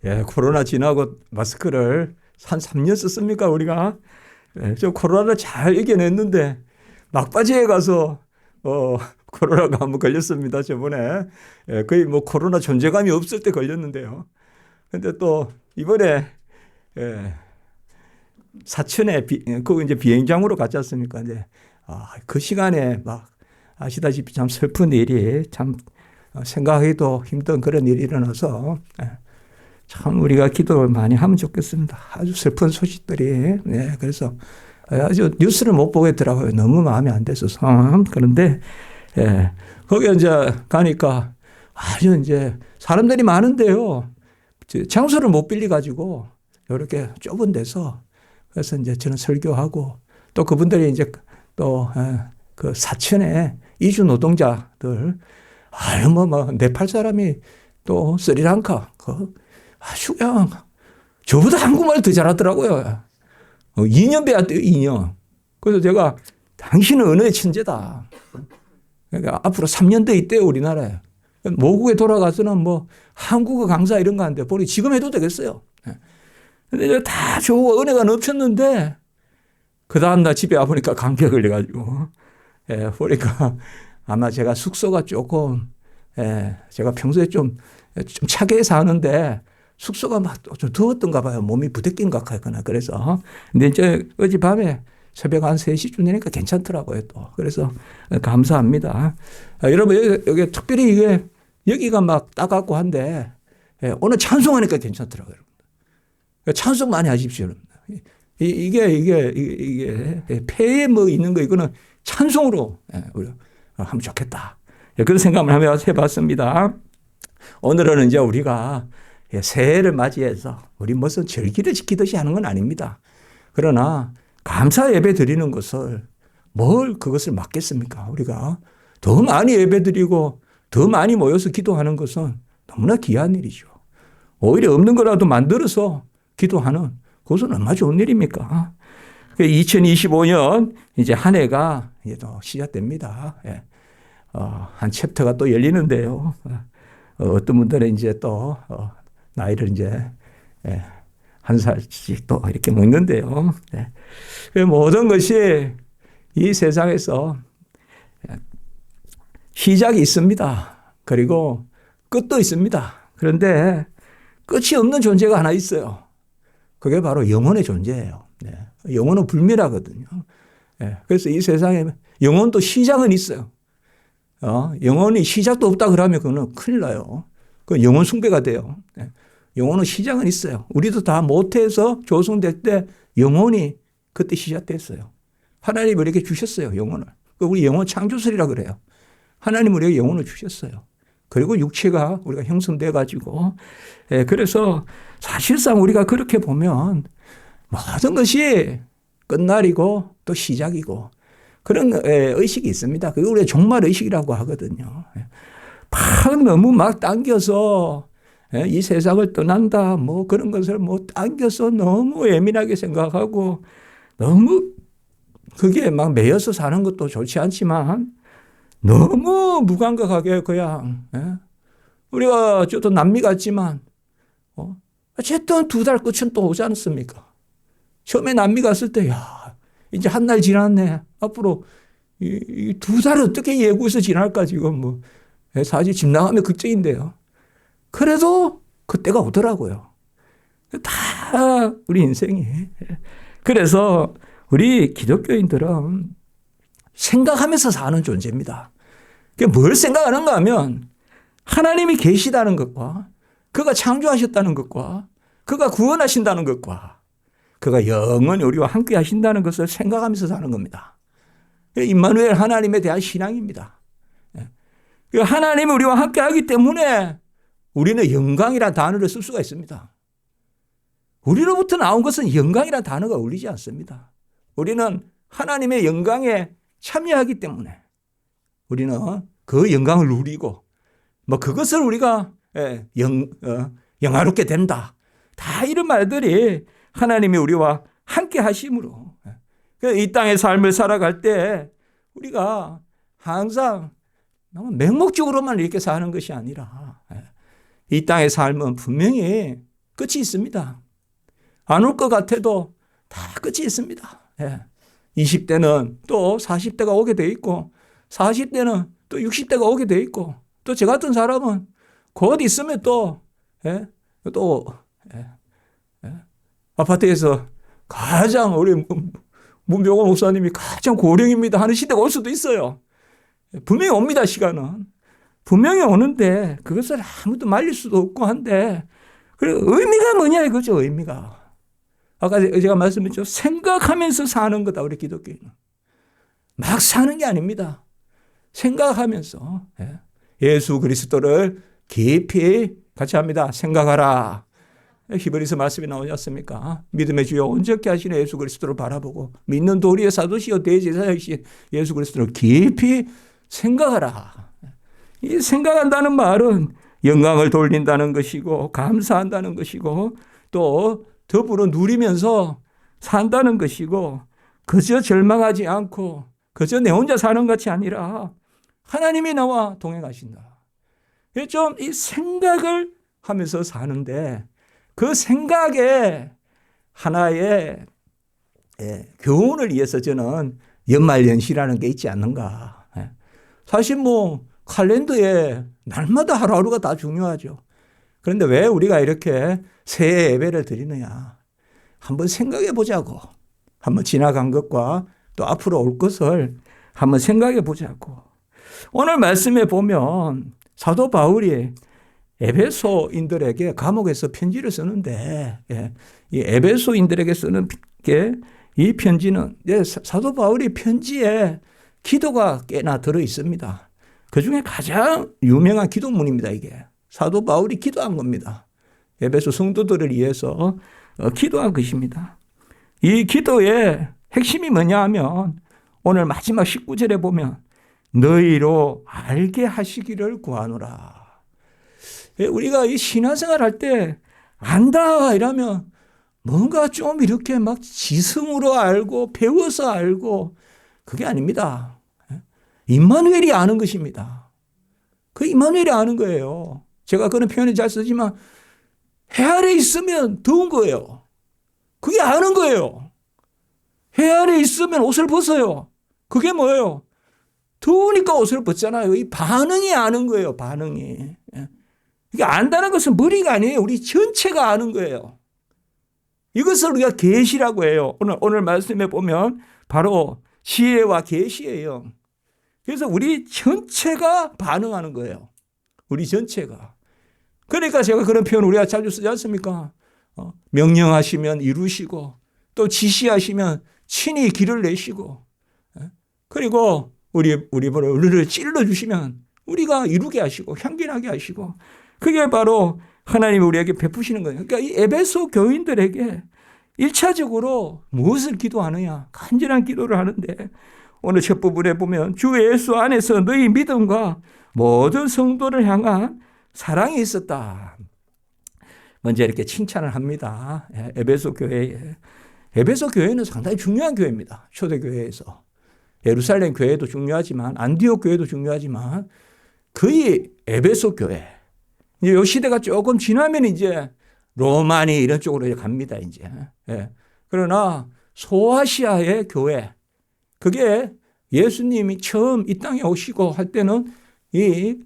예, 코로나 지나고 마스크를 한 3년 썼습니까, 우리가? 예, 저 코로나를 잘 이겨냈는데 막바지에 가서 어, 코로나가 한번 걸렸습니다, 저번에. 예, 거의 뭐 코로나 존재감이 없을 때 걸렸는데요. 근데 또 이번에 예, 사천에 그 이제 비행장으로 갔지 않습니까? 이제 그 시간에 막 아시다시피 참 슬픈 일이 참 생각하기도 힘든 그런 일이 일어나서 예, 참 우리가 기도를 많이 하면 좋겠습니다. 아주 슬픈 소식들이. 네, 그래서 아주 뉴스를 못 보겠더라고요. 너무 마음이 안 됐어서. 그런데 예, 거기 이제 가니까 아주 이제 사람들이 많은데요. 장소를 못 빌려 가지고 이렇게 좁은 데서 그래서 이제 저는 설교하고 또 그분들이 이제 또 그 사천에 이주 노동자들 뭐 네팔 사람이 또 스리랑카 아주 그냥 저보다 한국말 더 잘하더라고요. 2년 배웠대요, 2년. 그래서 제가 당신은 언어의 천재다. 그러니까 앞으로 3년 더 있대요, 우리나라에. 모국에 돌아가서는 뭐 한국어 강사 이런 거 하는데 보니 지금 해도 되겠어요. 근데 다 좋고 은혜가 넘쳤는데 그 다음날 집에 와보니까 감기가 걸려가지고 보니까 아마 제가 숙소가 조금 제가 평소에 좀 차게 사는데 숙소가 막 좀 더웠던가 봐요. 몸이 부대낀 것 같거나 그래서. 근데 이제 어젯밤에 새벽 한 3시쯤 되니까 괜찮더라고요 또. 그래서 감사합니다. 여러분 여기 특별히 이게 여기가 막 따갑고 한데 오늘 찬송하니까 괜찮더라고요. 찬송 많이 하십시오. 이게 폐에 뭐 있는 거 이거는 찬송으로 우리 하면 좋겠다. 그런 생각을 하며 해봤습니다. 오늘은 이제 우리가 새해를 맞이해서 우리 무슨 절기를 지키듯이 하는 건 아닙니다. 그러나 감사 예배 드리는 것을 그것을 막겠습니까? 우리가 더 많이 예배 드리고 더 많이 모여서 기도하는 것은 너무나 귀한 일이죠. 오히려 없는 거라도 만들어서 기도하는 그것은 얼마나 좋은 일입니까? 2025년 이제 한 해가 이제 또 시작됩니다. 한 챕터가 또 열리는데요. 어떤 분들은 이제 또 나이를 이제 한 살씩 또 이렇게 먹는데요. 모든 것이 이 세상에서 시작이 있습니다. 그리고 끝도 있습니다. 그런데 끝이 없는 존재가 하나 있어요. 그게 바로 영혼의 존재예요. 영혼은 불멸하거든요. 그래서 이 세상에 영혼도 시작은 있어요. 영혼이 시작도 없다 그러면 그거는 큰일 나요. 그 영혼 숭배가 돼요. 영혼은 시작은 있어요. 우리도 다 모태에서 조성될 때 영혼이 그때 시작됐어요. 하나님이 우리에게 주셨어요, 영혼을. 우리 영혼 창조설이라 그래요. 하나님이 우리에게 영혼을 주셨어요. 그리고 육체가 우리가 형성돼 가지고 그래서 사실상 우리가 그렇게 보면 모든 것이 끝날이고 또 시작이고 그런 의식이 있습니다. 그게 우리가 종말 의식이라고 하거든요. 너무 막 당겨서 이 세상을 떠난다 뭐 그런 것을 당겨서 너무 예민하게 생각하고 너무 그게 막 매여서 사는 것도 좋지 않지만 너무 무감각하게 그냥 우리가 저도 남미 같지만 어쨌든 2달 끝은 또 오지 않습니까? 처음에 남미 갔을 때 이제 한 달 지났네. 앞으로 이 2달 어떻게 예고해서 지날까 지금 사실 집 나가면 걱정인데요. 그래도 그때가 오더라고요. 다 우리 인생이. 그래서 우리 기독교인들은 생각하면서 사는 존재입니다. 뭘 생각하는가 하면 하나님이 계시다는 것과 그가 창조하셨다는 것과 그가 구원하신다는 것과 그가 영원히 우리와 함께 하신다는 것을 생각하면서 사는 겁니다. 임마누엘 하나님에 대한 신앙입니다. 하나님이 우리와 함께 하기 때문에 우리는 영광이라는 단어를 쓸 수가 있습니다. 우리로부터 나온 것은 영광이라는 단어가 어울리지 않습니다. 우리는 하나님의 영광에 참여하기 때문에 우리는 그 영광을 누리고 그것을 우리가 영화롭게 된다. 다 이런 말들이 하나님이 우리와 함께 하심으로 이 땅의 삶을 살아갈 때 우리가 항상 맹목적으로만 이렇게 사는 것이 아니라 이 땅의 삶은 분명히 끝이 있습니다. 안 올 것 같아도 다 끝이 있습니다. 예. 20대는 또 40대가 오게 돼 있고 40대는 또 60대가 오게 돼 있고 또 저 같은 사람은 곧 있으면 또 예? 또 예? 예? 아파트에서 가장 우리 문병호 목사님이 가장 고령입니다 하는 시대가 올 수도 있어요. 분명히 옵니다. 시간은. 분명히 오는데 그것을 아무도 말릴 수도 없고 한데 그리고 의미가 뭐냐 이거죠. 의미가. 아까 제가 말씀드렸죠. 생각하면서 사는 거다. 우리 기독교인은. 막 사는 게 아닙니다. 생각하면서 예수 그리스도를 깊이 같이 합니다. 생각하라. 히브리서 말씀이 나오지 않습니까? 믿음의 주여 온전케 하시는 예수 그리스도를 바라보고 믿는 도리의 사도시요 대제사장이신 예수 그리스도를 깊이 생각하라. 이 생각한다는 말은 영광을 돌린다는 것이고 감사한다는 것이고 또 더불어 누리면서 산다는 것이고 그저 절망하지 않고 그저 내 혼자 사는 것이 아니라 하나님이 나와 동행하신다. 좀 이 생각을 하면서 사는데 그 생각에 하나의 교훈을 위해서 저는 연말연시라는 게 있지 않는가. 사실 뭐 칼렌더에 날마다 하루하루가 다 중요하죠. 그런데 왜 우리가 이렇게 새해 예배를 드리느냐. 한번 생각해 보자고. 한번 지나간 것과 또 앞으로 올 것을 한번 생각해 보자고. 오늘 말씀에 보면 사도 바울이 에베소인들에게 감옥에서 편지를 쓰는데 이 에베소인들에게 쓰는 게 이 편지는 사도 바울이 편지에 기도가 꽤나 들어 있습니다. 그중에 가장 유명한 기도문입니다. 이게 사도 바울이 기도한 겁니다. 에베소 성도들을 위해서 기도한 것입니다. 이 기도의 핵심이 뭐냐 하면 오늘 마지막 19절에 보면 너희로 알게 하시기를 구하노라. 우리가 이 신앙생활 할 때 안다 이러면 뭔가 좀 이렇게 막 지성으로 알고 배워서 알고 그게 아닙니다. 임마누엘이 아는 것입니다. 그 임마누엘이 아는 거예요. 제가 그런 표현을 잘 쓰지만 해 아래 있으면 더운 거예요. 그게 아는 거예요. 해 아래 있으면 옷을 벗어요. 그게 뭐예요? 더우니까 옷을 벗잖아요. 이 반응이 아는 거예요. 반응이. 이게 안다는 것은 머리가 아니에요. 우리 전체가 아는 거예요. 이것을 우리가 계시라고 해요. 오늘 말씀에 보면 바로 지혜와 계시예요. 그래서 우리 전체가 반응하는 거예요. 우리 전체가. 그러니까 제가 그런 표현 우리가 자주 쓰지 않습니까? 명령하시면 이루시고 또 지시하시면 친히 길을 내시고 그리고 우리를 찔러주시면 우리가 이루게 하시고 향기나게 하시고 그게 바로 하나님이 우리에게 베푸시는 거예요. 그러니까 이 에베소 교인들에게 1차적으로 무엇을 기도하느냐? 간절한 기도를 하는데 오늘 첫 부분에 보면 주 예수 안에서 너희 믿음과 모든 성도를 향한 사랑이 있었다. 먼저 이렇게 칭찬을 합니다. 에베소 교회에. 에베소 교회는 상당히 중요한 교회입니다. 초대교회에서. 예루살렘 교회도 중요하지만 안디옥 교회도 중요하지만 거의 에베소 교회. 이제 이 시대가 조금 지나면 이제 로마니 이런 쪽으로 갑니다. 이제. 그러나 소아시아의 교회. 그게 예수님이 처음 이 땅에 오시고 할 때는 이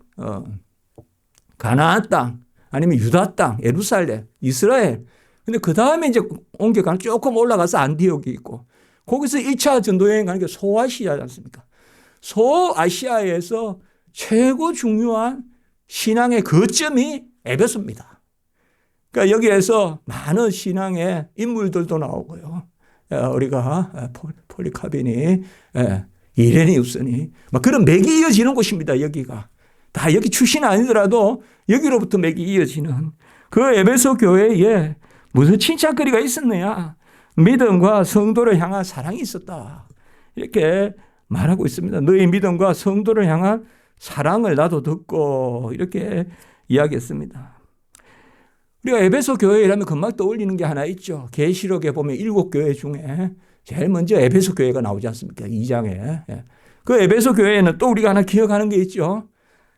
가나안 땅 아니면 유다 땅, 예루살렘, 이스라엘. 근데 그 다음에 이제 옮겨가는 조금 올라가서 안디옥이 있고 거기서 1차 전도여행 가는 게 소아시아지 않습니까? 소아시아에서 최고 중요한 신앙의 거점이 에베소입니다. 그러니까 여기에서 많은 신앙의 인물들도 나오고요. 우리가 폴리카빈이, 이레니우스니 막 그런 맥이 이어지는 곳입니다. 여기가. 다 여기 출신 아니더라도 여기로부터 맥이 이어지는 그 에베소 교회에 무슨 칭찬거리가 있었느냐. 믿음과 성도를 향한 사랑이 있었다. 이렇게 말하고 있습니다. 너희 믿음과 성도를 향한 사랑을 나도 듣고 이렇게 이야기했습니다. 우리가 에베소 교회라면 금방 떠올리는 게 하나 있죠. 계시록에 보면 7교회 중에 제일 먼저 에베소 교회가 나오지 않습니까? 2장에. 그 에베소 교회에는 또 우리가 하나 기억하는 게 있죠.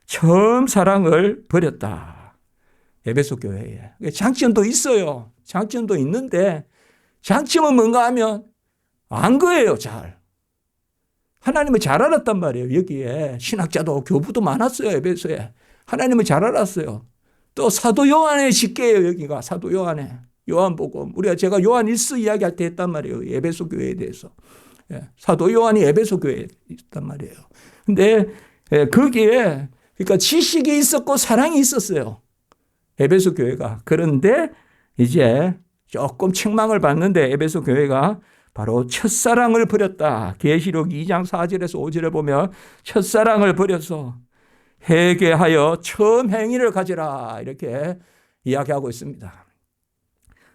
처음 사랑을 버렸다. 에베소 교회에. 장점도 있어요. 장점도 있는데 장점은 뭔가 하면 안 거예요, 잘. 하나님을 잘 알았단 말이에요. 여기에 신학자도 교부도 많았어요, 에베소에. 하나님을 잘 알았어요. 또 사도 요한의 집계예요, 여기가. 사도 요한의. 요한복음. 제가 요한 1서 이야기할 때 했단 말이에요. 에베소 교회에 대해서. 사도 요한이 에베소 교회에 있단 말이에요. 근데 거기에 그러니까 지식이 있었고 사랑이 있었어요. 에베소 교회가. 그런데 이제 조금 책망을 받는데 에베소 교회가 바로 첫사랑을 버렸다. 계시록 2장 4절에서 5절에 보면 첫사랑을 버려서 회개하여 처음 행위를 가지라 이렇게 이야기하고 있습니다.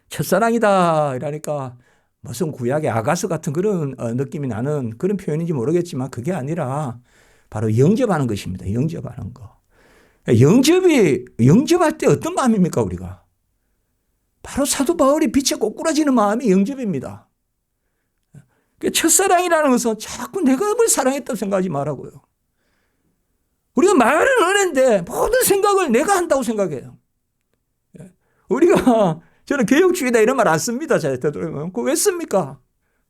첫사랑이다 이러니까 무슨 구약의 아가서 같은 그런 느낌이 나는 그런 표현인지 모르겠지만 그게 아니라 바로 영접하는 것입니다. 영접하는 거. 영접할 때 어떤 마음입니까, 우리가? 바로 사도 바울이 빛에 꼬꾸라지는 마음이 영접입니다. 첫사랑이라는 것은 자꾸 내가 뭘 사랑했다고 생각하지 말라고요. 우리가 말은 은혜인데 모든 생각을 내가 한다고 생각해요. 우리가 저는 개혁주의다 이런 말 안 씁니다. 잘 되도록이면. 그거 왜 씁니까?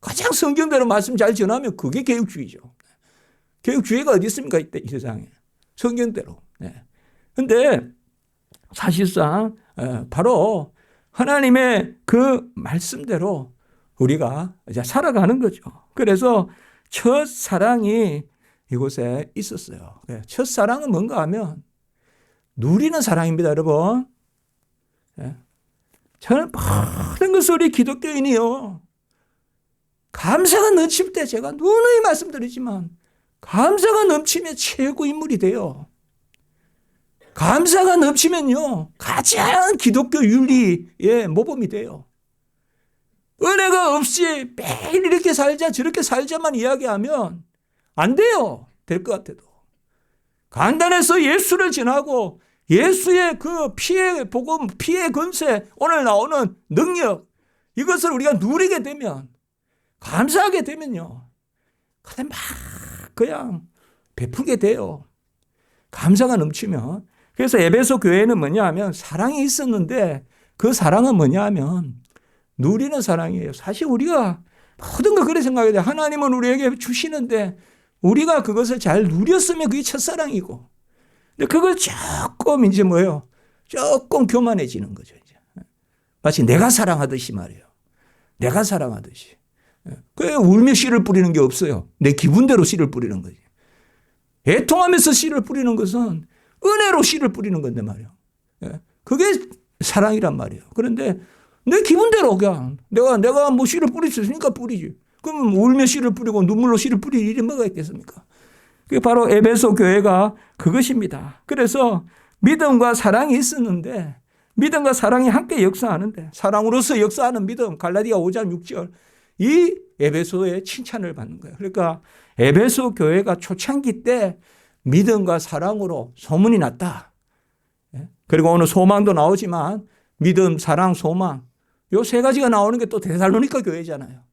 가장 성경대로 말씀 잘 전하면 그게 개혁주의죠. 개혁주의가 어디 있습니까? 이 세상에. 성경대로. 그런데 사실상 바로 하나님의 그 말씀대로 우리가 이제 살아가는 거죠. 그래서 첫 사랑이 이곳에 있었어요. 첫 사랑은 뭔가 하면 누리는 사랑입니다, 여러분. 저는 모든 것을 우리 기독교인이요. 감사가 넘칠 때 제가 누누이 말씀드리지만 감사가 넘치면 최고 인물이 돼요. 감사가 넘치면요. 가장 기독교 윤리의 모범이 돼요. 은혜가 없이 매일 이렇게 살자 저렇게 살자만 이야기하면 안 돼요. 될 것 같아도. 간단해서 예수를 전하고 예수의 그 피의 복음, 피의 권세, 오늘 나오는 능력 이것을 우리가 누리게 되면 감사하게 되면요. 그냥 막 그냥 베풀게 돼요. 감사가 넘치면. 그래서 에베소 교회는 뭐냐 하면 사랑이 있었는데 그 사랑은 뭐냐 하면 누리는 사랑이에요. 사실 우리가 모든 걸 그렇게 생각해야 돼요. 하나님은 우리에게 주시는데 우리가 그것을 잘 누렸으면 그게 첫사랑이고. 근데 그걸 조금 이제 뭐예요? 조금 교만해지는 거죠. 이제. 마치 내가 사랑하듯이 말이에요. 내가 사랑하듯이. 그래 울며 씨를 뿌리는 게 없어요. 내 기분대로 씨를 뿌리는 거지. 애통하면서 씨를 뿌리는 것은 은혜로 씨를 뿌리는 건데 말이에요. 그게 사랑이란 말이에요. 그런데 내 기분대로 그냥 내가 뭐 씨를 뿌릴 수 있으니까 뿌리지. 그럼 울며 씨를 뿌리고 눈물로 씨를 뿌릴 일이 뭐가 있겠습니까? 그게 바로 에베소 교회가 그것입니다. 그래서 믿음과 사랑이 있었는데 믿음과 사랑이 함께 역사하는데 사랑으로서 역사하는 믿음 갈라디아 5장 6절 이 에베소의 칭찬을 받는 거예요. 그러니까 에베소 교회가 초창기 때 믿음과 사랑으로 소문이 났다. 그리고 오늘 소망도 나오지만 믿음, 사랑, 소망 요 세 가지가 나오는 게 또 데살로니가 교회잖아요.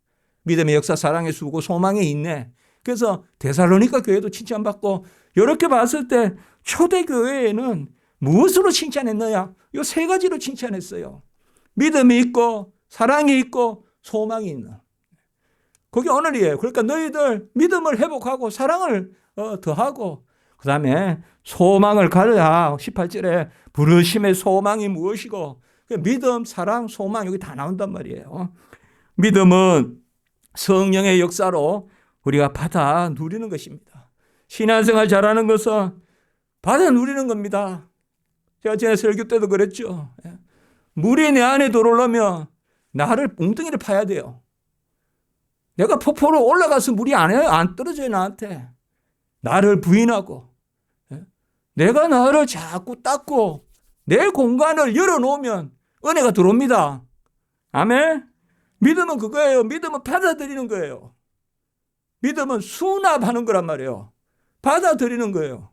믿음의 역사, 사랑의 수고, 소망의 인내. 그래서 데살로니가 교회도 칭찬받고 이렇게 봤을 때 초대교회에는 무엇으로 칭찬했느냐? 요 세 가지로 칭찬했어요. 믿음이 있고 사랑이 있고 소망이 있는. 그게 오늘이에요. 그러니까 너희들 믿음을 회복하고 사랑을 더하고 그 다음에 소망을 가져야 18절에 부르심의 소망이 무엇이고 믿음, 사랑, 소망 여기 다 나온단 말이에요. 믿음은 성령의 역사로 우리가 받아 누리는 것입니다. 신앙생활 잘하는 것은 받아 누리는 겁니다. 제가 지난 설교 때도 그랬죠. 물이 내 안에 들어오려면 나를 웅덩이를 파야 돼요. 내가 폭포로 올라가서 물이 안 떨어져요, 나한테. 나를 부인하고 내가 나를 자꾸 닦고 내 공간을 열어놓으면 은혜가 들어옵니다. 아멘. 믿음은 그거예요. 믿음은 받아들이는 거예요. 믿음은 수납하는 거란 말이에요. 받아들이는 거예요.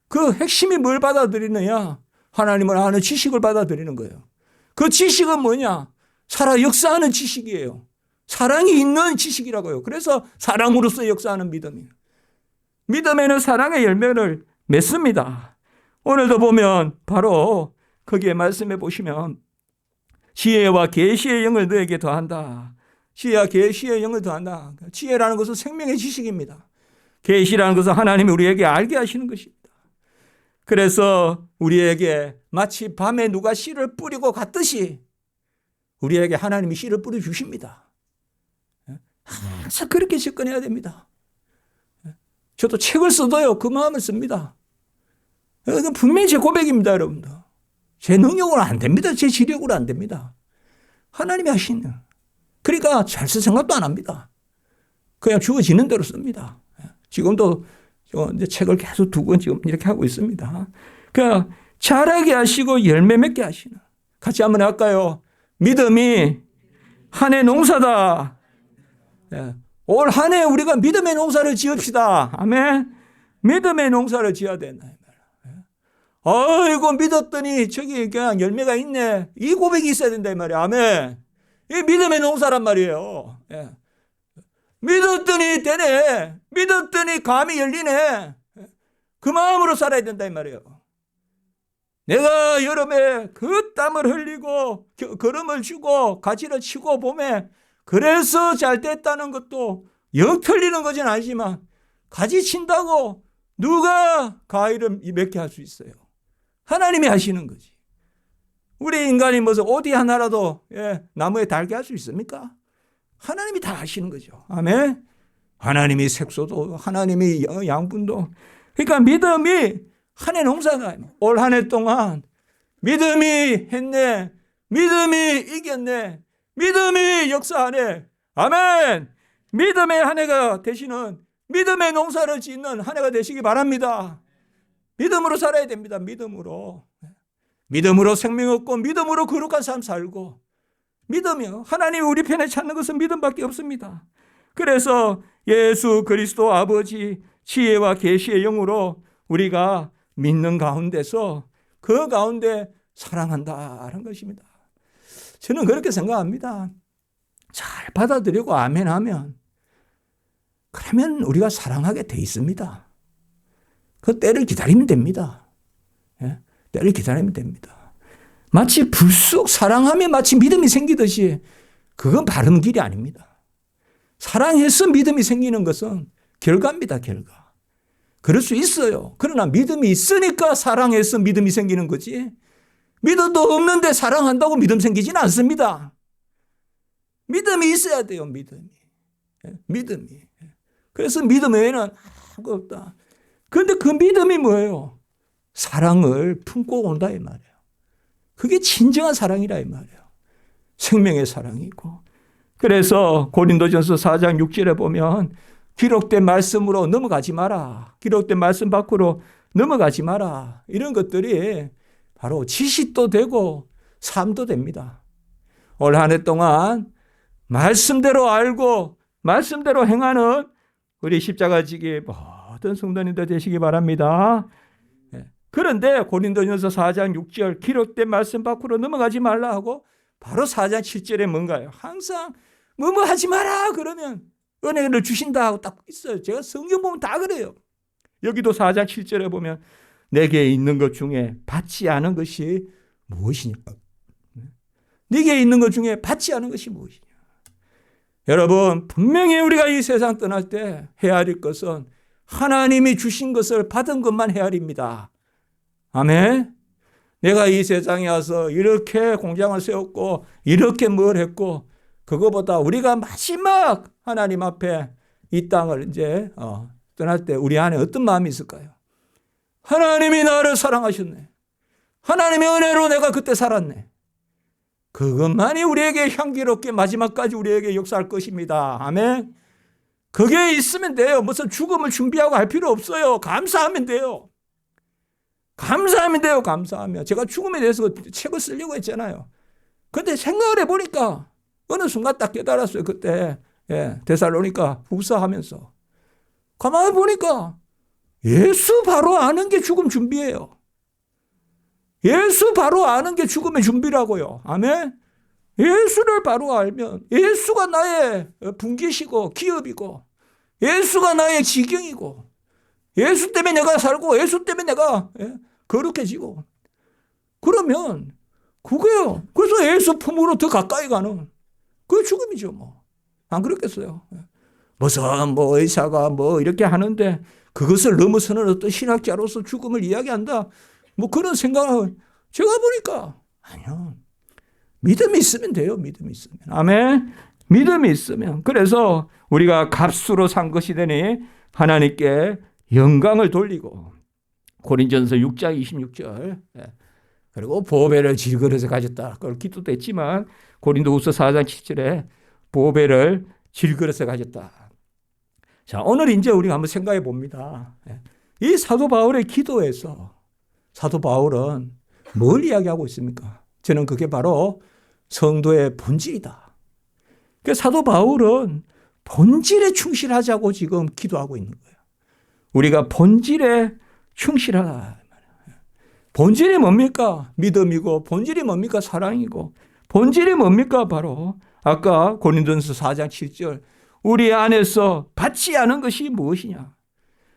그 핵심이 뭘 받아들이느냐? 하나님을 아는 지식을 받아들이는 거예요. 그 지식은 뭐냐? 살아 역사하는 지식이에요. 사랑이 있는 지식이라고요. 그래서 사랑으로서 역사하는 믿음이에요. 믿음에는 사랑의 열매를 맺습니다. 오늘도 보면 바로 거기에 말씀해 보시면 지혜와 계시의 영을 너에게 더한다. 지혜와 계시의 영을 더한다. 지혜라는 것은 생명의 지식입니다. 계시라는 것은 하나님이 우리에게 알게 하시는 것입니다. 그래서 우리에게 마치 밤에 누가 씨를 뿌리고 갔듯이 우리에게 하나님이 씨를 뿌려 주십니다. 항상 그렇게 접근해야 됩니다. 저도 책을 써도요, 그 마음을 씁니다. 이건 분명히 제 고백입니다, 여러분들. 제 능력으로 안 됩니다. 제 지력으로 안 됩니다. 하나님이 하시는. 그러니까 잘 쓸 생각도 안 합니다. 그냥 주어지는 대로 씁니다. 지금도 이제 책을 계속 두고 지금 이렇게 하고 있습니다. 그러니까 자라게 하시고 열매 맺게 하시는. 같이 한번 할까요? 믿음이 한 해 농사다. 올 한 해 우리가 믿음의 농사를 지읍시다. 아멘. 믿음의 농사를 지어야 된다. 아이고 믿었더니 저기 그냥 열매가 있네. 이 고백이 있어야 된다 이 말이야. 아멘. 이 믿음의 농사란 말이에요. 믿었더니 되네. 믿었더니 감이 열리네. 그 마음으로 살아야 된다 이 말이에요. 내가 여름에 그 땀을 흘리고 걸음을 주고 가지를 치고 봄에 그래서 잘 됐다는 것도 영 틀리는 것은 아니지만 가지 친다고 누가 과일을 맺게 할 수 있어요? 하나님이 하시는 거지. 우리 인간이 무슨 어디 하나라도 나무에 달게 할 수 있습니까? 하나님이 다 하시는 거죠. 아멘. 하나님이 색소도 하나님이 양분도. 그러니까 믿음이 한 해 농사가 올 한 해 동안 믿음이 했네. 믿음이 이겼네. 믿음이 역사하네. 아멘. 믿음의 한 해가 되시는 믿음의 농사를 짓는 한 해가 되시기 바랍니다. 믿음으로 살아야 됩니다. 믿음으로. 믿음으로 생명 얻고 믿음으로 거룩한 삶 살고 믿음이요. 하나님이 우리 편에 찾는 것은 믿음밖에 없습니다. 그래서 예수 그리스도 아버지 지혜와 계시의 영으로 우리가 믿는 가운데서 그 가운데 사랑한다는 것입니다. 저는 그렇게 생각합니다. 잘 받아들이고 아멘하면 그러면 우리가 사랑하게 돼 있습니다. 그 때를 기다리면 됩니다. 때를 기다리면 됩니다. 마치 불쑥 사랑하면 마치 믿음이 생기듯이 그건 바른 길이 아닙니다. 사랑해서 믿음이 생기는 것은 결과입니다. 결과. 그럴 수 있어요. 그러나 믿음이 있으니까 사랑해서 믿음이 생기는 거지 믿음도 없는데 사랑한다고 믿음 생기지는 않습니다. 믿음이 있어야 돼요. 믿음이. 그래서 믿음 외에는 아무것도 없다. 그런데 그 믿음이 뭐예요? 사랑을 품고 온다 이 말이에요. 그게 진정한 사랑이라 이 말이에요. 생명의 사랑이고. 그래서 고린도전서 4장 6절에 보면 기록된 말씀으로 넘어가지 마라. 기록된 말씀 밖으로 넘어가지 마라. 이런 것들이 바로 지식도 되고 삶도 됩니다. 올 한 해 동안 말씀대로 알고 말씀대로 행하는 우리 십자가 지기 모든 성도님들 되시기 바랍니다. 그런데 고린도전서 4장 6절 기록된 말씀 밖으로 넘어가지 말라 하고 바로 4장 7절에 뭔가요? 항상 뭐뭐 하지 마라 그러면 은혜를 주신다 하고 딱 있어요. 제가 성경 보면 다 그래요. 여기도 4장 7절에 보면 내게 있는 것 중에 받지 않은 것이 무엇이냐? 네게 있는 것 중에 받지 않은 것이 무엇이냐? 여러분 분명히 우리가 이 세상 떠날 때 헤아릴 것은 하나님이 주신 것을 받은 것만 헤아립니다. 아멘. 내가 이 세상에 와서 이렇게 공장을 세웠고 이렇게 뭘 했고 그거보다 우리가 마지막 하나님 앞에 이 땅을 이제 떠날 때 우리 안에 어떤 마음이 있을까요? 하나님이 나를 사랑하셨네. 하나님의 은혜로 내가 그때 살았네. 그것만이 우리에게 향기롭게 마지막까지 우리에게 역사할 것입니다. 아멘. 그게 있으면 돼요. 무슨 죽음을 준비하고 할 필요 없어요. 감사하면 돼요. 감사하면 돼요. 감사하면. 제가 죽음에 대해서 책을 쓰려고 했잖아요. 그런데 생각을 해보니까 어느 순간 딱 깨달았어요. 그때 데살로니가 후서하면서 가만히 보니까 예수 바로 아는 게 죽음 준비예요. 예수 바로 아는 게 죽음의 준비라고요. 아멘. 예수를 바로 알면 예수가 나의 분기시고 기업이고 예수가 나의 지경이고 예수 때문에 내가 살고 예수 때문에 내가 거룩해지고 그러면 그게요. 그래서 예수 품으로 더 가까이 가는 그게 죽음이죠. 뭐. 안 그렇겠어요? 무슨 뭐 의사가 뭐 이렇게 하는데 그것을 넘어서는 어떤 신학자로서 죽음을 이야기한다. 뭐 그런 생각을 제가 보니까 아니요. 믿음이 있으면 돼요. 믿음이 있으면. 아멘. 믿음이 있으면. 그래서 우리가 값으로 산 것이 되니 하나님께 영광을 돌리고 고린전서 6장 26절 그리고 보배를 질그릇에 가졌다. 그걸 기도도 했지만 고린도후서 4장 7절에 보배를 질그릇에 가졌다. 자, 오늘 이제 우리가 한번 생각해 봅니다. 이 사도 바울의 기도에서 사도 바울은 뭘 이야기하고 있습니까? 저는 그게 바로 성도의 본질이다. 그러니까 사도 바울은 본질에 충실하자고 지금 기도하고 있는 거예요. 우리가 본질에 충실하라. 본질이 뭡니까? 믿음이고 본질이 뭡니까? 사랑이고 본질이 뭡니까? 바로 아까 고린도전서 4장 7절 우리 안에서 받지 않은 것이 무엇이냐?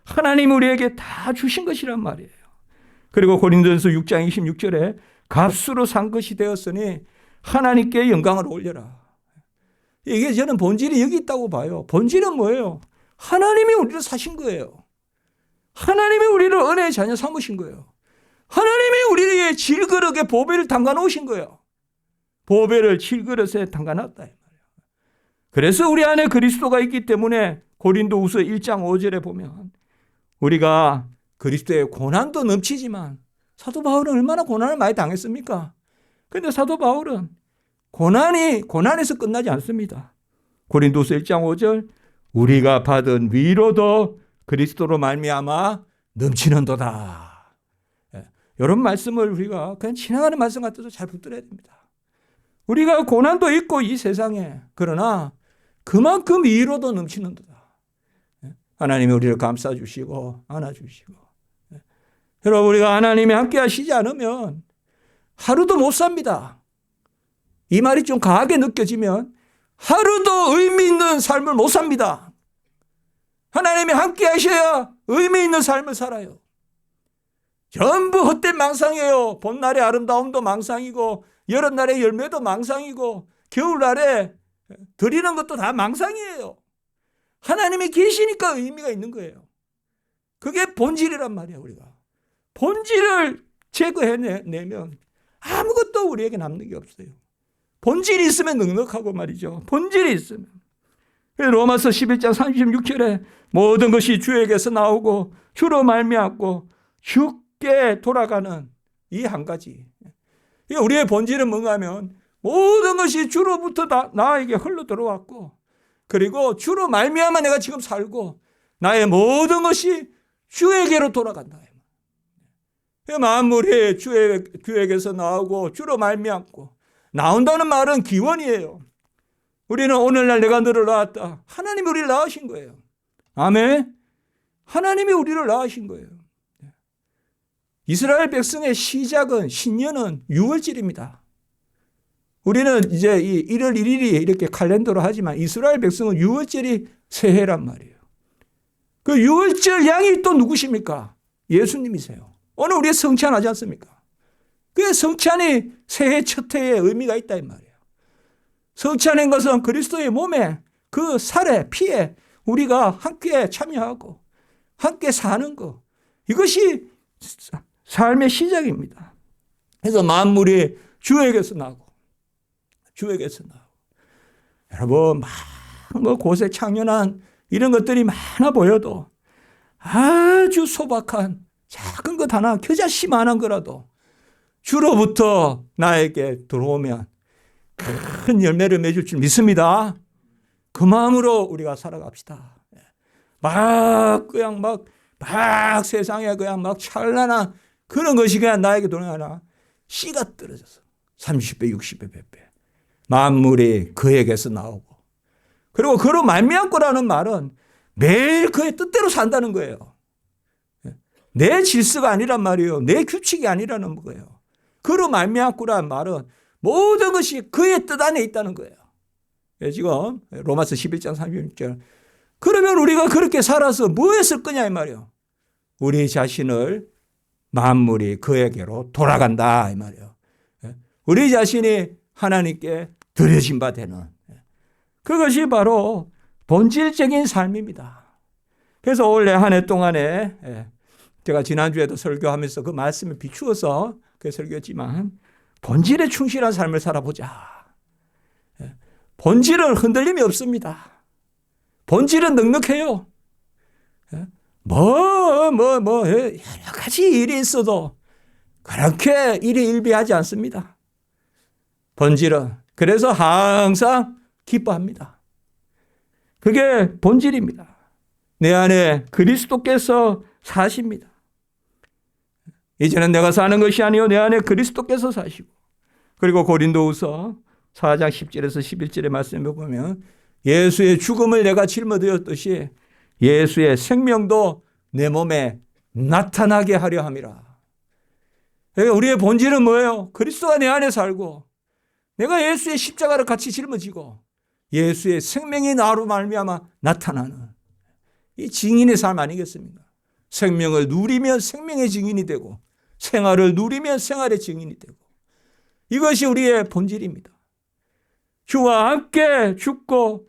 하나님이 우리에게 다 주신 것이란 말이에요. 그리고 고린도전서 6장 26절에 값으로 산 것이 되었으니 하나님께 영광을 올려라. 이게 저는 본질이 여기 있다고 봐요. 본질은 뭐예요? 하나님이 우리를 사신 거예요. 하나님이 우리를 은혜의 자녀 삼으신 거예요. 하나님이 우리에게 질그릇에 보배를 담가 놓으신 거예요. 보배를 질그릇에 담가 놨다. 그래서 우리 안에 그리스도가 있기 때문에 고린도후서 1장 5절에 보면 우리가 그리스도의 고난도 넘치지만 사도 바울은 얼마나 고난을 많이 당했습니까? 그런데 사도 바울은 고난에서 끝나지 않습니다. 고린도서 1장 5절 우리가 받은 위로도 그리스도로 말미암아 넘치는도다. 이런 말씀을 우리가 그냥 지나가는 말씀 같아도 잘 붙들어야 됩니다. 우리가 고난도 있고 이 세상에 그러나 그만큼 위로도 넘치는도다. 하나님이 우리를 감싸주시고 안아주시고 여러분 우리가 하나님이 함께 하시지 않으면 하루도 못 삽니다. 이 말이 좀 강하게 느껴지면 하루도 의미 있는 삶을 못 삽니다. 하나님이 함께 하셔야 의미 있는 삶을 살아요. 전부 헛된 망상이에요. 봄날의 아름다움도 망상이고 여름날의 열매도 망상이고 겨울날에 드리는 것도 다 망상이에요. 하나님이 계시니까 의미가 있는 거예요. 그게 본질이란 말이에요. 우리가 본질을 제거해내면 아무것도 우리에게 남는 게 없어요. 본질이 있으면 넉넉하고 말이죠. 본질이 있으면. 로마서 11장 36절에 모든 것이 주에게서 나오고 주로 말미암고 주께 돌아가는 이 한 가지. 우리의 본질은 뭔가 하면 모든 것이 주로부터 나에게 흘러 들어왔고 그리고 주로 말미암아 내가 지금 살고 나의 모든 것이 주에게로 돌아간다. 만물이 주에게서 나오고 주로 말미암고 나온다는 말은 기원이에요. 우리는 오늘날 내가 너를 낳았다. 하나님이 우리를 낳으신 거예요. 아멘. 하나님이 우리를 낳으신 거예요. 이스라엘 백성의 시작은 신년은 6월절입니다. 우리는 이제 1월 1일이 이렇게 칼렌더로 하지만 이스라엘 백성은 6월절이 새해란 말이에요. 그 6월절 양이 또 누구십니까? 예수님이세요. 오늘 우리가 성찬하지 않습니까? 그 성찬이 새해 첫 해에 의미가 있다 이 말이에요. 성찬인 것은 그리스도의 몸에 그 살에 피에 우리가 함께 참여하고 함께 사는 것 이것이 삶의 시작입니다. 그래서 만물이 주에게서 나고 여러분 뭐 곳에 창년한 이런 것들이 많아 보여도 아주 소박한 작은 것 하나 겨자씨만한 거라도 주로부터 나에게 들어오면 큰 열매를 맺을 줄 믿습니다. 그 마음으로 우리가 살아갑시다. 그냥 막 세상에 그냥 막 찬란한 그런 것이 그냥 나에게 들어오나 씨가 떨어져서 30배, 60배, 100배 만물이 그에게서 나오고 그리고 그로 말미암고라는 말은 매일 그의 뜻대로 산다는 거예요. 내 질서가 아니란 말이에요. 내 규칙이 아니라는 거예요. 그로 말미암고라는 말은 모든 것이 그의 뜻 안에 있다는 거예요. 지금 로마서 11장 36절 그러면 우리가 그렇게 살아서 뭐 했을 거냐 이 말이에요. 우리 자신을 만물이 그에게로 돌아간다 이 말이에요. 우리 자신이 하나님께 드려진 바 되는, 그것이 바로 본질적인 삶입니다. 그래서 올해 한 해 동안에 제가 지난주에도 설교하면서 그 말씀을 비추어서 그 설교했지만, 본질에 충실한 삶을 살아보자. 본질은 흔들림이 없습니다. 본질은 넉넉해요. 여러 가지 일이 있어도 그렇게 일희일비하지 않습니다. 본질은. 그래서 항상 기뻐합니다. 그게 본질입니다. 내 안에 그리스도께서 사십니다. 이제는 내가 사는 것이 아니요 내 안에 그리스도께서 사시고, 그리고 고린도후서 4장 10절에서 11절의 말씀을 보면 예수의 죽음을 내가 짊어지었듯이 예수의 생명도 내 몸에 나타나게 하려 함이라. 우리의 본질은 뭐예요? 그리스도가 내 안에 살고 내가 예수의 십자가를 같이 짊어지고 예수의 생명이 나로 말미암아 나타나는 이 증인의 삶 아니겠습니까? 생명을 누리면 생명의 증인이 되고 생활을 누리면 생활의 증인이 되고, 이것이 우리의 본질입니다. 주와 함께 죽고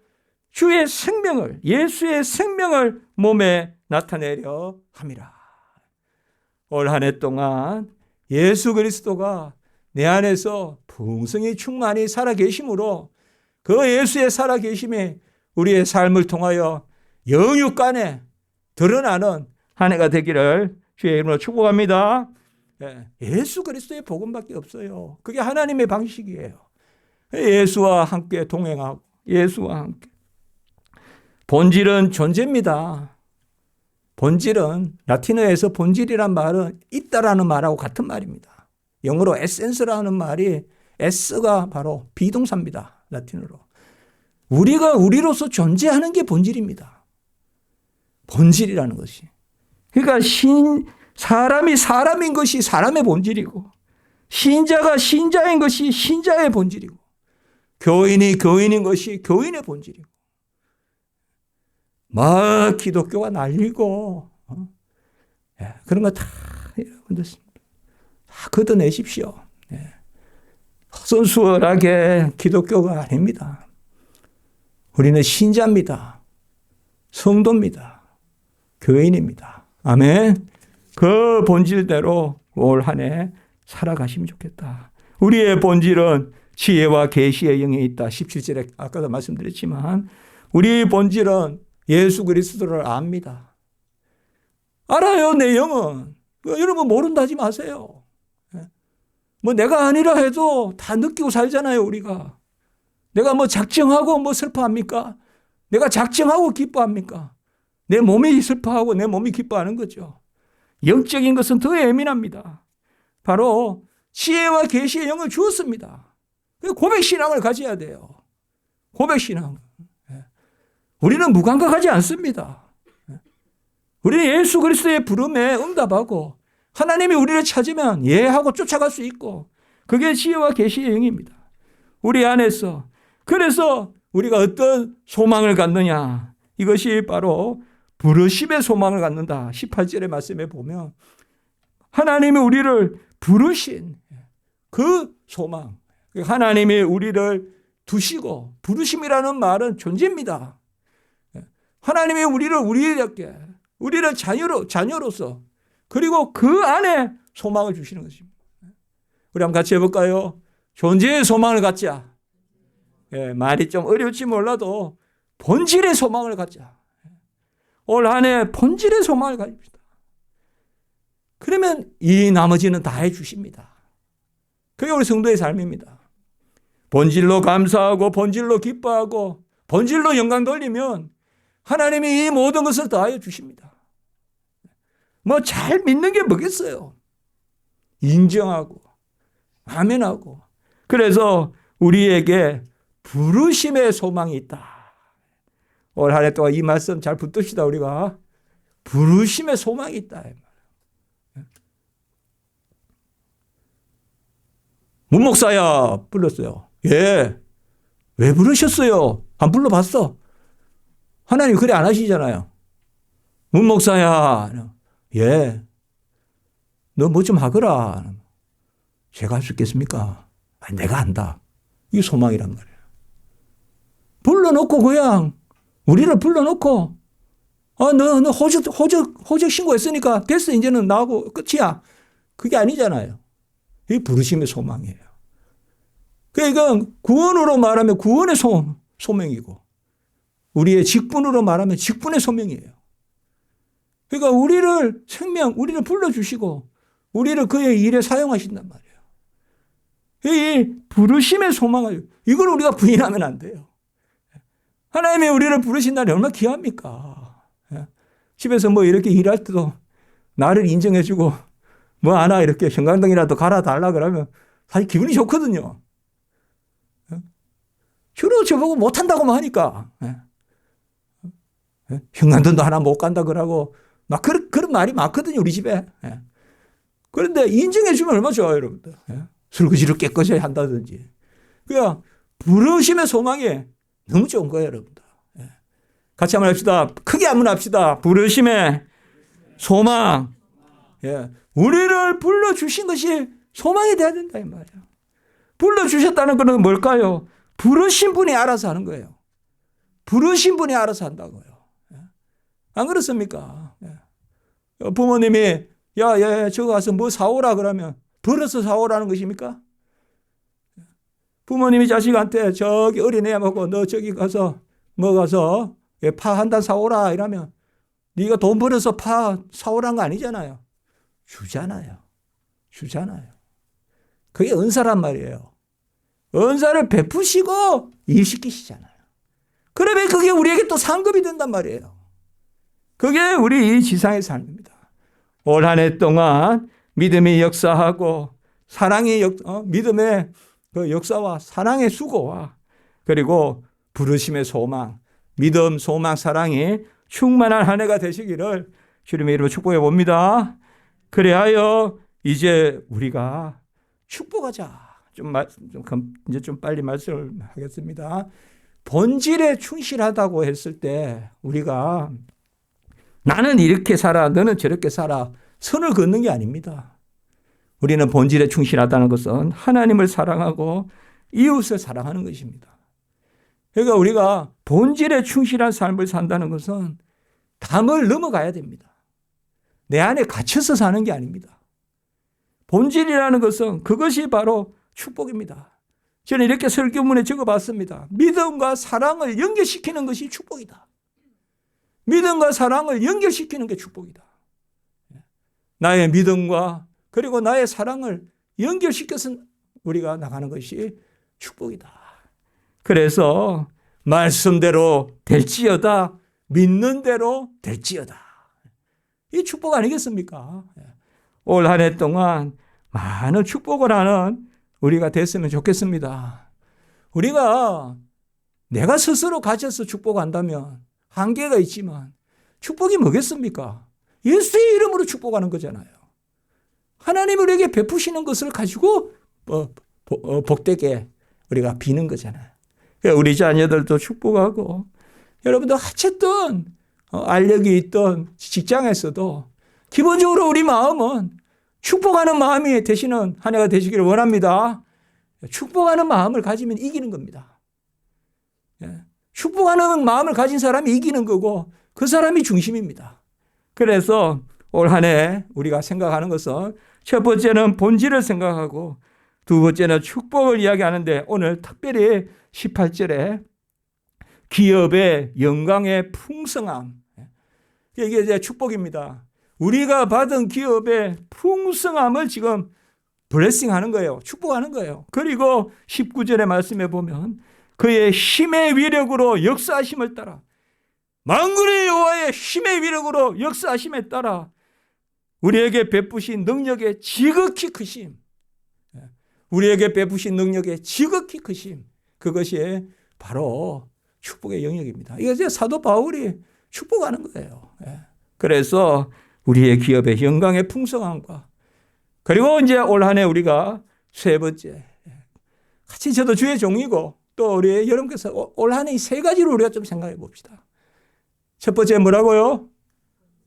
주의 생명을, 예수의 생명을 몸에 나타내려 함이라. 올 한 해 동안 예수 그리스도가 내 안에서 풍성히 충만히 살아계심으로 그 예수의 살아계심이 우리의 삶을 통하여 영육간에 드러나는 한 해가 되기를 주의 이름으로 축복합니다. 예수 그리스도의 복음밖에 없어요. 그게 하나님의 방식이에요. 예수와 함께 동행하고 예수와 함께. 본질은 존재입니다. 본질은 라틴어에서 본질이란 말은 있다라는 말하고 같은 말입니다. 영어로 에센스라는 말이 S가 바로 비동사입니다. 라틴어로. 우리가 우리로서 존재하는 게 본질입니다. 본질이라는 것이. 그러니까 사람이 사람인 것이 사람의 본질이고, 신자가 신자인 것이 신자의 본질이고, 교인이 교인인 것이 교인의 본질이고, 막 기독교가 날리고 그런 거 다 여러분들 다 걷어내십시오. 선수월하게 기독교가 아닙니다. 우리는 신자입니다. 성도입니다. 교인입니다. 아멘. 그 본질대로 올 한 해 살아가시면 좋겠다. 우리의 본질은 지혜와 계시의 영이 있다. 17절에 아까도 말씀드렸지만 우리의 본질은 예수 그리스도를 압니다. 알아요, 내 영은. 여러분 모른다 하지 마세요. 뭐 내가 아니라 해도 다 느끼고 살잖아요, 우리가. 내가 뭐 작정하고 뭐 슬퍼합니까? 내가 작정하고 기뻐합니까? 내 몸이 슬퍼하고 내 몸이 기뻐하는 거죠. 영적인 것은 더 예민합니다. 바로 지혜와 계시의 영을 주었습니다. 고백신앙을 가져야 돼요. 고백신앙. 우리는 무감각하지 않습니다. 우리는 예수 그리스도의 부름에 응답하고 하나님이 우리를 찾으면 예 하고 쫓아갈 수 있고, 그게 지혜와 계시의 영입니다. 우리 안에서. 그래서 우리가 어떤 소망을 갖느냐, 이것이 바로 부르심의 소망을 갖는다. 18절의 말씀에 보면 하나님이 우리를 부르신 그 소망, 하나님이 우리를 두시고, 부르심이라는 말은 존재입니다. 하나님이 우리를 자녀로서, 그리고 그 안에 소망을 주시는 것입니다. 우리 한번 같이 해볼까요? 존재의 소망을 갖자. 말이 좀 어려울지 몰라도 본질의 소망을 갖자. 올 한 해 본질의 소망을 가집시다. 그러면 이 나머지는 다 해주십니다. 그게 우리 성도의 삶입니다. 본질로 감사하고 본질로 기뻐하고 본질로 영광 돌리면 하나님이 이 모든 것을 더하여 주십니다. 뭐 잘 믿는 게 뭐겠어요? 인정하고 아멘하고. 그래서 우리에게 부르심의 소망이 있다. 올 한 해 동안 이 말씀 잘 붙듭시다. 우리가 부르심의 소망이 있다. 문 목사야 불렀어요. 예. 왜 부르셨어요? 안 불러봤어. 하나님 그래 안 하시잖아요. 문 목사야. 예. 너 뭐 좀 하거라. 제가 할 수 있겠습니까? 내가 안다. 이게 소망이란 말이에요. 불러놓고 그냥 우리를 불러놓고 너 호적 신고했으니까 됐어. 이제는 나하고 끝이야. 그게 아니잖아요. 이게 부르심의 소망이에요. 그러니까 구원으로 말하면 구원의 소명이고 우리의 직분으로 말하면 직분의 소명이에요. 그러니까 우리를 우리를 불러주시고 우리를 그의 일에 사용하신단 말이에요. 이 부르심의 소망을 이걸 우리가 부인하면 안 돼요. 하나님이 우리를 부르신다니 얼마나 귀합니까? 집에서 뭐 이렇게 일할 때도 나를 인정해주고 뭐 하나 이렇게 형광등이라도 갈아달라 그러면 사실 기분이 좋거든요. 주로 저보고 못한다고만 하니까 형광등도 하나 못 간다 그러고 막 그런 말이 많거든요 우리 집에. 그런데 인정해주면 얼마나 좋아요 여러분들. 설거지를 깨끗이 한다든지. 그냥 부르심의 소망이 너무 좋은 거예요 여러분들. 같이 한번 합시다. 크게 한번 합시다. 부르심의 소망. 우리를 불러주신 것이 소망이 돼야 된다 이 말이에요. 불러주셨다는 것은 뭘까요? 부르신 분이 알아서 하는 거예요. 부르신 분이 알아서 한다고요. 안 그렇습니까? 부모님이 야 저거 가서 뭐 사오라 그러면 벌어서 사오라는 것입니까? 부모님이 자식한테 저기 어린애하고 너 저기 가서 뭐 가서 파 한 단 사오라 이러면 네가 돈 벌어서 파 사오라는 거 아니잖아요. 주잖아요. 그게 은사란 말이에요. 은사를 베푸시고 일시키시잖아요. 그러면 그게 우리에게 또 상급이 된단 말이에요. 그게 우리 이 지상의 삶입니다. 올 한 해 동안 믿음이 역사하고 사랑의 믿음의 그 역사와 사랑의 수고와 그리고 부르심의 소망, 믿음, 소망, 사랑이 충만한 한 해가 되시기를 주님의 이름으로 축복해 봅니다. 그리하여 이제 우리가 축복하자. 이제 좀 빨리 말씀을 하겠습니다. 본질에 충실하다고 했을 때 우리가 나는 이렇게 살아, 너는 저렇게 살아 선을 긋는 게 아닙니다. 우리는 본질에 충실하다는 것은 하나님을 사랑하고 이웃을 사랑하는 것입니다. 그러니까 우리가 본질에 충실한 삶을 산다는 것은 담을 넘어가야 됩니다. 내 안에 갇혀서 사는 게 아닙니다. 본질이라는 것은 그것이 바로 축복입니다. 저는 이렇게 설교문에 적어봤습니다. 믿음과 사랑을 연결시키는 것이 축복이다. 믿음과 사랑을 연결시키는 게 축복이다. 나의 믿음과 그리고 나의 사랑을 연결시켜서 우리가 나가는 것이 축복이다. 그래서 말씀대로 될지어다, 믿는 대로 될지어다. 이 축복 아니겠습니까? 올 한 해 동안 많은 축복을 하는 우리가 됐으면 좋겠습니다. 우리가 내가 스스로 가져서 축복한다면 한계가 있지만 축복이 뭐겠습니까? 예수의 이름으로 축복하는 거잖아요. 하나님 우리에게 베푸시는 것을 가지고 복되게 우리가 비는 거잖아요. 우리 자녀들도 축복하고 여러분도 어쨌든 알력이 있던 직장에서도 기본적으로 우리 마음은 축복하는 마음이 되시는 한 해가 되시기를 원합니다. 축복하는 마음을 가지면 이기는 겁니다. 축복하는 마음을 가진 사람이 이기는 거고 그 사람이 중심입니다. 그래서 올 한 해 우리가 생각하는 것은 첫 번째는 본질을 생각하고 두 번째는 축복을 이야기하는데 오늘 특별히 18절에 기업의 영광의 풍성함. 이게 이제 축복입니다. 우리가 받은 기업의 풍성함을 지금 블레싱하는 거예요. 축복하는 거예요. 그리고 19절의 말씀에 보면 그의 힘의 위력으로 역사하심을 따라 만군의 여호와의 힘의 위력으로 역사하심에 따라 우리에게 베푸신 능력의 지극히 크심. 우리에게 베푸신 능력의 지극히 크심. 그것이 바로 축복의 영역입니다. 이게 사도 바울이 축복하는 거예요. 그래서 우리의 기업의 영광의 풍성함과 그리고 이제 올 한 해 우리가 세 번째 같이 저도 주의 종이고 또 우리 여러분께서 올 한 해 이 세 가지로 우리가 좀 생각해 봅시다. 첫 번째 뭐라고요?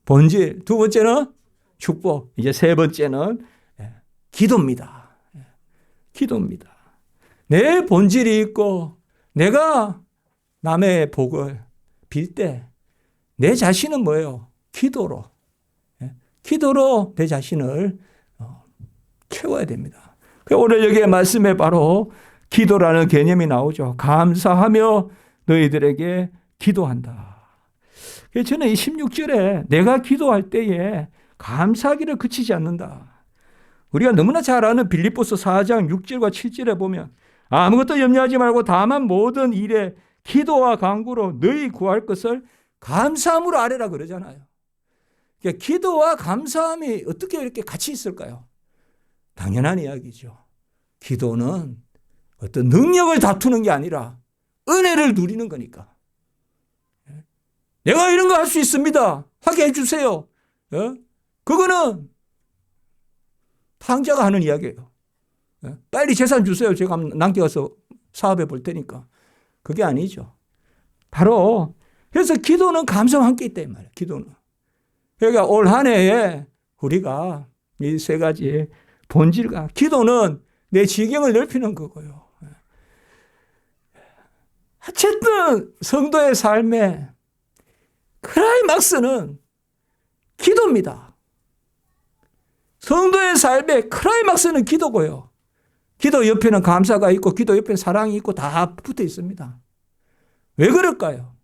본질. 두 번째는 축복. 이제 세 번째는 기도입니다. 기도입니다. 내 본질이 있고 내가 남의 복을 빌 때 내 자신은 뭐예요? 기도로. 기도로 내 자신을 채워야 됩니다. 오늘 여기에 말씀에 바로 기도라는 개념이 나오죠. 감사하며 너희들에게 기도한다. 저는 이 16절에 내가 기도할 때에 감사하기를 그치지 않는다. 우리가 너무나 잘 아는 빌립보서 4장 6절과 7절에 보면 아무것도 염려하지 말고 다만 모든 일에 기도와 간구로 너희 구할 것을 감사함으로 아뢰라 그러잖아요. 그러니까 기도와 감사함이 어떻게 이렇게 같이 있을까요? 당연한 이야기죠. 기도는 어떤 능력을 다투는 게 아니라 은혜를 누리는 거니까. 내가 이런 거 할 수 있습니다. 하게 해주세요. 그거는 탕자가 하는 이야기예요. 빨리 재산 주세요. 제가 남겨서 사업해 볼 테니까. 그게 아니죠. 바로 그래서 기도는 감사와 함께 있다 이 말이에요. 기도는. 그러니까 올 한 해에 우리가 이 세 가지 본질과 기도는 내 지경을 넓히는 거고요. 어쨌든 성도의 삶의 클라이막스는 기도입니다. 성도의 삶의 클라이막스는 기도고요. 기도 옆에는 감사가 있고 기도 옆에는 사랑이 있고 다 붙어 있습니다. 왜 그럴까요?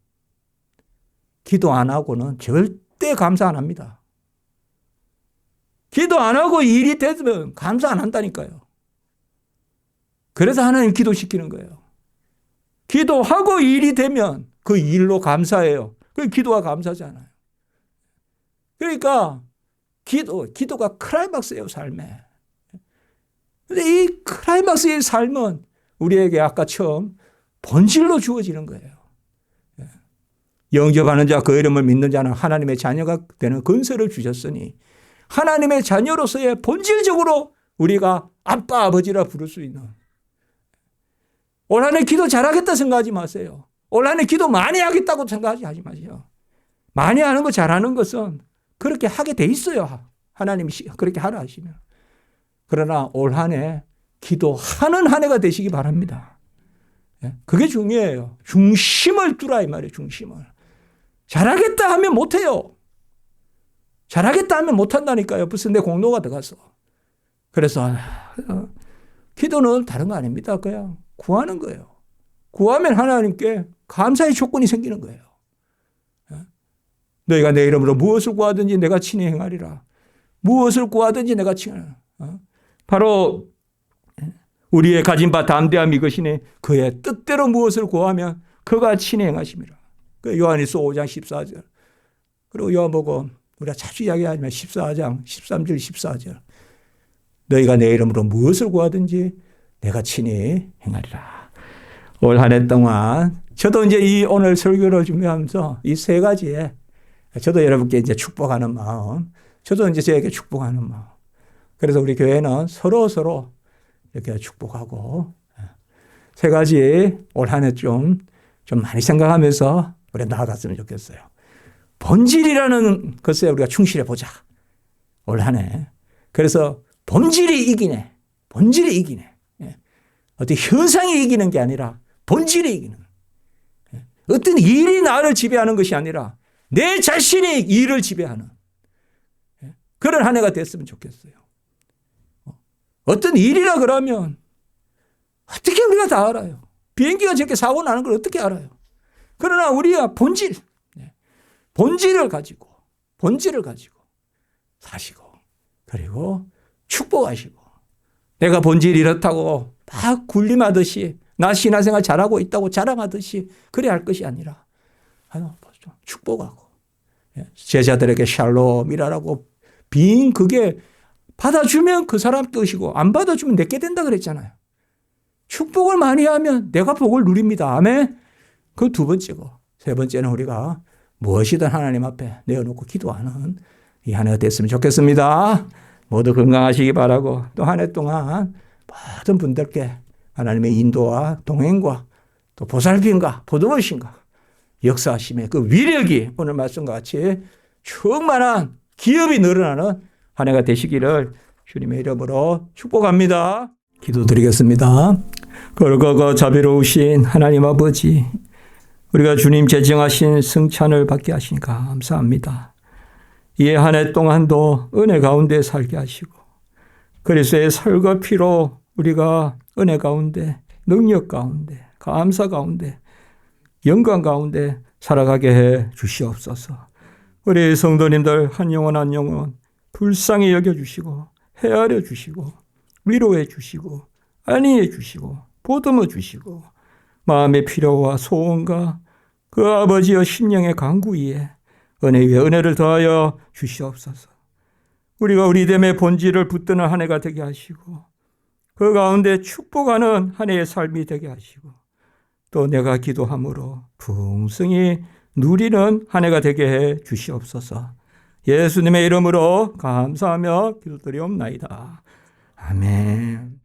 기도 안 하고는 절대 감사 안 합니다. 기도 안 하고 일이 되면 감사 안 한다니까요. 그래서 하나님 기도시키는 거예요. 기도하고 일이 되면 그 일로 감사해요. 그게 기도가 감사잖아요. 그러니까 기도가 클라이막스예요, 삶에. 근데 이 클라이막스의 삶은 우리에게 아까 처음 본질로 주어지는 거예요. 영접하는 자, 그 이름을 믿는 자는 하나님의 자녀가 되는 근세를 주셨으니 하나님의 자녀로서의 본질적으로 우리가 아빠, 아버지라 부를 수 있는. 올 한 해 기도 잘하겠다 생각하지 마세요. 올 한 해 기도 많이 하겠다고 생각하지 마세요. 많이 하는 거 잘하는 것은 그렇게 하게 돼 있어요. 하나님이 그렇게 하라 하시면. 그러나 올 한 해 기도하는 한 해가 되시기 바랍니다. 그게 중요해요. 중심을 두라 이 말이에요. 중심을. 잘하겠다 하면 못해요. 잘하겠다 하면 못한다니까요. 벌써 내 공로가 들어가서. 그래서 기도는 다른 거 아닙니다. 그냥 구하는 거예요. 구하면 하나님께 감사의 조건이 생기는 거예요. 너희가 내 이름으로 무엇을 구하든지 내가 친히 행하리라. 무엇을 구하든지 내가 친히 행하리라. 바로 우리의 가진 바 담대함 이것이니 그의 뜻대로 무엇을 구하면 그가 친히 행하심이라. 그 요한일서 5장 14절. 그리고 요한복음 우리가 자주 이야기하지만 14장 13절 14절. 너희가 내 이름으로 무엇을 구하든지 내가 친히 행하리라. 올 한 해 동안 저도 이제 이 오늘 설교를 준비하면서 이 세 가지에 저도 여러분께 이제 축복하는 마음, 저도 이제 저에게 축복하는 마음. 그래서 우리 교회는 서로 이렇게 축복하고 세 가지 올 한 해 좀 많이 생각하면서 우리가 나아갔으면 좋겠어요. 본질이라는 것에 우리가 충실해 보자. 올 한 해. 그래서 본질이 이기네. 본질이 이기네. 어떤 현상이 이기는 게 아니라 본질이 이기는. 어떤 일이 나를 지배하는 것이 아니라 내 자신이 일을 지배하는 그런 한 해가 됐으면 좋겠어요. 어떤 일이라 그러면 어떻게 우리가 다 알아요. 비행기가 저렇게 사고 나는 걸 어떻게 알아요. 그러나 우리가 본질을 가지고 사시고 그리고 축복하시고 내가 본질이 이렇다고 막 군림하듯이 나 신앙생활 잘하고 있다고 자랑하듯이 그래야 할 것이 아니라 축복하고 제자들에게 샬롬이라고 빈 그게 받아주면 그 사람 뜻이고 안 받아주면 내게 된다 그랬잖아요. 축복을 많이 하면 내가 복을 누립니다. 아멘. 그 두 번째고 세 번째는 우리가 무엇이든 하나님 앞에 내어놓고 기도하는 이 한 해가 됐으면 좋겠습니다. 모두 건강하시기 바라고 또 한 해 동안 모든 분들께 하나님의 인도와 동행과 또 보살핌과 보듬으심과 역사하심의 그 위력이 오늘 말씀과 같이 충만한 기업이 늘어나는 한 해가 되시기를 주님의 이름으로 축복합니다. 기도드리겠습니다. 그러고 자비로우신 하나님 아버지, 우리가 주님 제정하신 승찬을 받게 하시니 감사합니다. 이 한 해 동안도 은혜 가운데 살게 하시고 그리스도의 살과 피로 우리가 은혜 가운데, 능력 가운데, 감사 가운데, 영광 가운데 살아가게 해 주시옵소서. 우리 성도님들 한 영혼 한 영혼 불쌍히 여겨주시고 헤아려 주시고 위로해 주시고 안위해 주시고 보듬어 주시고 마음의 필요와 소원과 그 아버지의 심령의 간구 위에 은혜 위에 은혜를 더하여 주시옵소서. 우리가 우리 됨의 본질을 붙드는 한 해가 되게 하시고 그 가운데 축복하는 한 해의 삶이 되게 하시고 또 내가 기도함으로 풍성히 누리는 한 해가 되게 해 주시옵소서. 예수님의 이름으로 감사하며 기도드리옵나이다. 아멘.